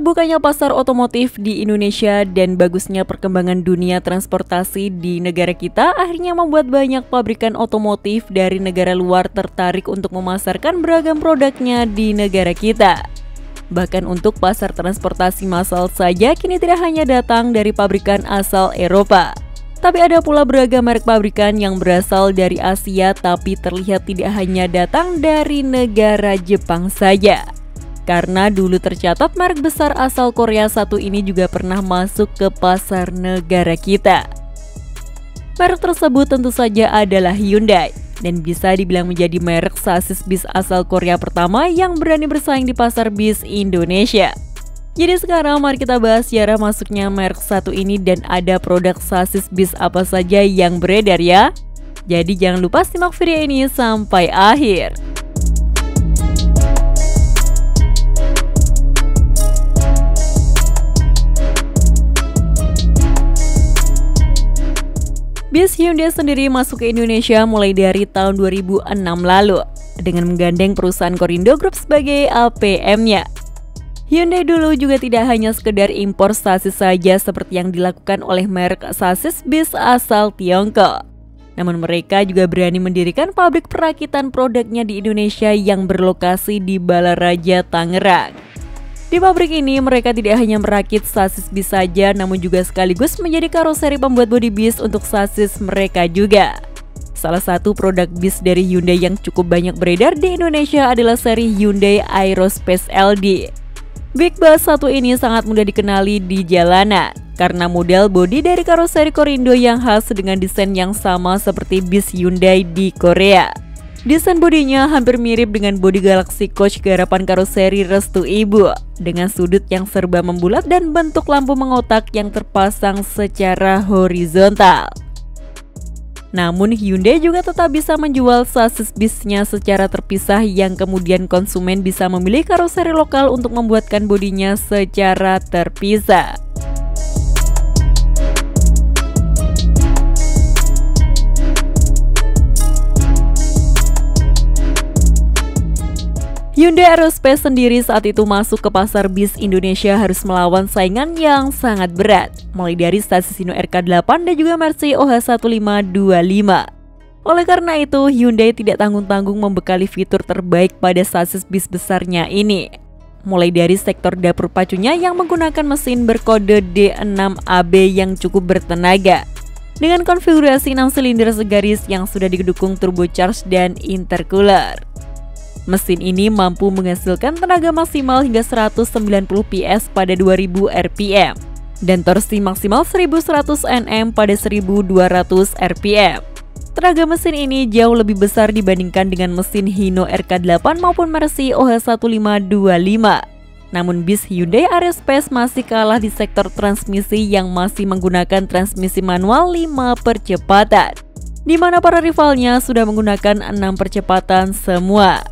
Terbukanya pasar otomotif di Indonesia dan bagusnya perkembangan dunia transportasi di negara kita akhirnya membuat banyak pabrikan otomotif dari negara luar tertarik untuk memasarkan beragam produknya di negara kita. Bahkan untuk pasar transportasi massal saja kini tidak hanya datang dari pabrikan asal Eropa. Tapi ada pula beragam merek pabrikan yang berasal dari Asia tapi terlihat tidak hanya datang dari negara Jepang saja. Karena dulu tercatat merek besar asal Korea satu ini juga pernah masuk ke pasar negara kita. Merek tersebut tentu saja adalah Hyundai dan bisa dibilang menjadi merek sasis bis asal Korea pertama yang berani bersaing di pasar bis Indonesia. Jadi sekarang mari kita bahas sejarah masuknya merek satu ini dan ada produk sasis bis apa saja yang beredar ya. Jadi jangan lupa simak video ini sampai akhir. Bis Hyundai sendiri masuk ke Indonesia mulai dari tahun 2006 lalu dengan menggandeng perusahaan Korindo Group sebagai APM-nya. Hyundai dulu juga tidak hanya sekedar impor sasis saja seperti yang dilakukan oleh merek sasis bis asal Tiongkok. Namun mereka juga berani mendirikan pabrik perakitan produknya di Indonesia yang berlokasi di Balaraja, Tangerang. Di pabrik ini mereka tidak hanya merakit sasis bis saja namun juga sekaligus menjadi karoseri pembuat bodi bis untuk sasis mereka juga. Salah satu produk bis dari Hyundai yang cukup banyak beredar di Indonesia adalah seri Hyundai Aerospace LD. Big Bus satu ini sangat mudah dikenali di jalanan karena model bodi dari karoseri Korindo yang khas dengan desain yang sama seperti bis Hyundai di Korea. Desain bodinya hampir mirip dengan bodi Galaxy Coach garapan karoseri Restu Ibu dengan sudut yang serba membulat dan bentuk lampu mengotak yang terpasang secara horizontal. Namun Hyundai juga tetap bisa menjual sasis bisnya secara terpisah yang kemudian konsumen bisa memilih karoseri lokal untuk membuatkan bodinya secara terpisah. Hyundai Aerospace sendiri saat itu masuk ke pasar bis Indonesia harus melawan saingan yang sangat berat, mulai dari sasis Hino RK8 dan juga Mercy OH1525. Oleh karena itu, Hyundai tidak tanggung-tanggung membekali fitur terbaik pada sasis bis besarnya ini. Mulai dari sektor dapur pacunya yang menggunakan mesin berkode D6AB yang cukup bertenaga, dengan konfigurasi 6 silinder segaris yang sudah didukung turbocharged dan intercooler. Mesin ini mampu menghasilkan tenaga maksimal hingga 190 PS pada 2000 rpm dan torsi maksimal 1100 Nm pada 1200 rpm. Tenaga mesin ini jauh lebih besar dibandingkan dengan mesin Hino RK8 maupun Mercy OH1525. Namun bis Hyundai Aerospace masih kalah di sektor transmisi yang masih menggunakan transmisi manual 5 percepatan, di mana para rivalnya sudah menggunakan 6 percepatan semua.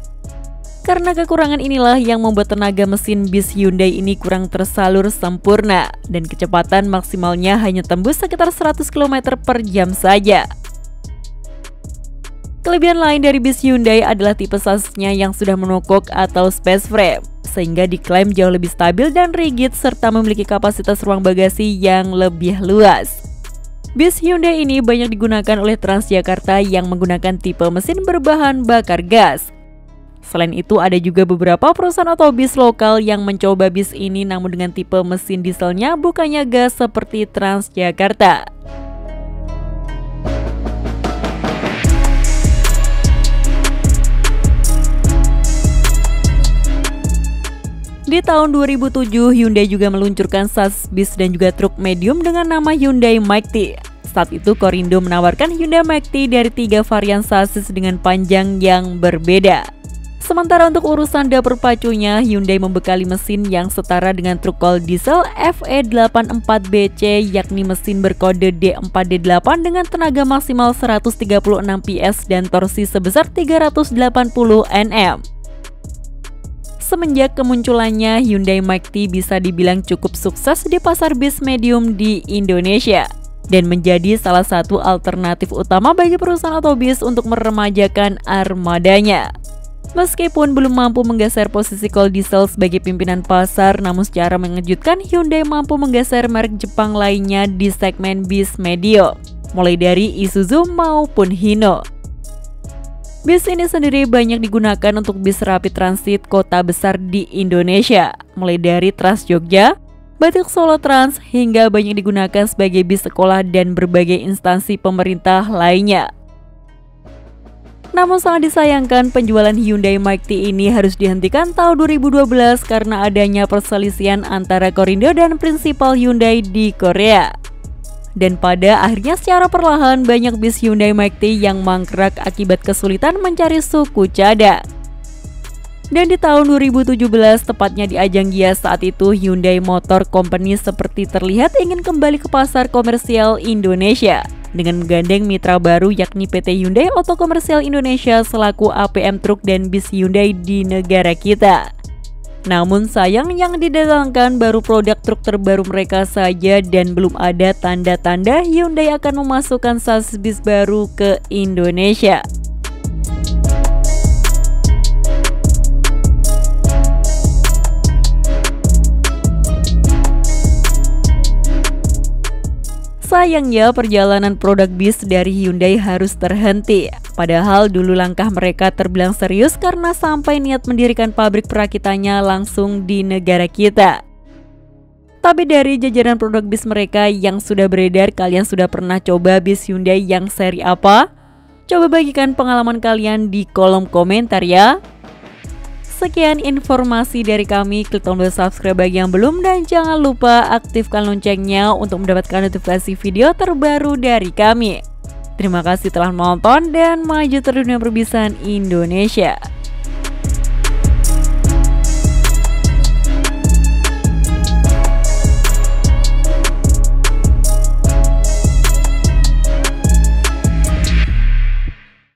Karena kekurangan inilah yang membuat tenaga mesin bis Hyundai ini kurang tersalur sempurna dan kecepatan maksimalnya hanya tembus sekitar 100 km per jam saja. Kelebihan lain dari bis Hyundai adalah tipe sasisnya yang sudah monokok atau space frame, sehingga diklaim jauh lebih stabil dan rigid serta memiliki kapasitas ruang bagasi yang lebih luas. Bis Hyundai ini banyak digunakan oleh Transjakarta yang menggunakan tipe mesin berbahan bakar gas. Selain itu ada juga beberapa perusahaan otobis lokal yang mencoba bis ini namun dengan tipe mesin dieselnya bukannya gas seperti Transjakarta. Di tahun 2007 Hyundai juga meluncurkan sasis bis dan juga truk medium dengan nama Hyundai Mighty. Saat itu Korindo menawarkan Hyundai Mighty dari 3 varian sasis dengan panjang yang berbeda. Sementara untuk urusan dapur pacunya, Hyundai membekali mesin yang setara dengan truk kol diesel FE84BC yakni mesin berkode D4D8 dengan tenaga maksimal 136 PS dan torsi sebesar 380 Nm. Semenjak kemunculannya, Hyundai Mighty bisa dibilang cukup sukses di pasar bis medium di Indonesia dan menjadi salah satu alternatif utama bagi perusahaan otobis untuk meremajakan armadanya. Meskipun belum mampu menggeser posisi Cole Diesel sebagai pimpinan pasar, namun secara mengejutkan Hyundai mampu menggeser merek Jepang lainnya di segmen bis medio, mulai dari Isuzu maupun Hino. Bis ini sendiri banyak digunakan untuk bis rapid transit kota besar di Indonesia, mulai dari Trans Jogja, Batik Solo Trans, hingga banyak digunakan sebagai bis sekolah dan berbagai instansi pemerintah lainnya. Namun sangat disayangkan penjualan Hyundai Mighty ini harus dihentikan tahun 2012 karena adanya perselisihan antara Korindo dan prinsipal Hyundai di Korea. Dan pada akhirnya secara perlahan banyak bis Hyundai Mighty yang mangkrak akibat kesulitan mencari suku cadang. Dan di tahun 2017, tepatnya di ajang Gias saat itu, Hyundai Motor Company seperti terlihat ingin kembali ke pasar komersial Indonesia dengan menggandeng mitra baru yakni PT Hyundai Auto Komersial Indonesia selaku APM truk dan bis Hyundai di negara kita. Namun sayang yang didatangkan baru produk truk terbaru mereka saja dan belum ada tanda-tanda Hyundai akan memasukkan sasis bis baru ke Indonesia. Sayangnya perjalanan produk bis dari Hyundai harus terhenti. Padahal dulu langkah mereka terbilang serius karena sampai niat mendirikan pabrik perakitannya langsung di negara kita. Tapi dari jajaran produk bis mereka yang sudah beredar, kalian sudah pernah coba bis Hyundai yang seri apa? Coba bagikan pengalaman kalian di kolom komentar ya. Sekian informasi dari kami, klik tombol subscribe bagi yang belum dan jangan lupa aktifkan loncengnya untuk mendapatkan notifikasi video terbaru dari kami. Terima kasih telah menonton dan maju terus dunia perbisan Indonesia.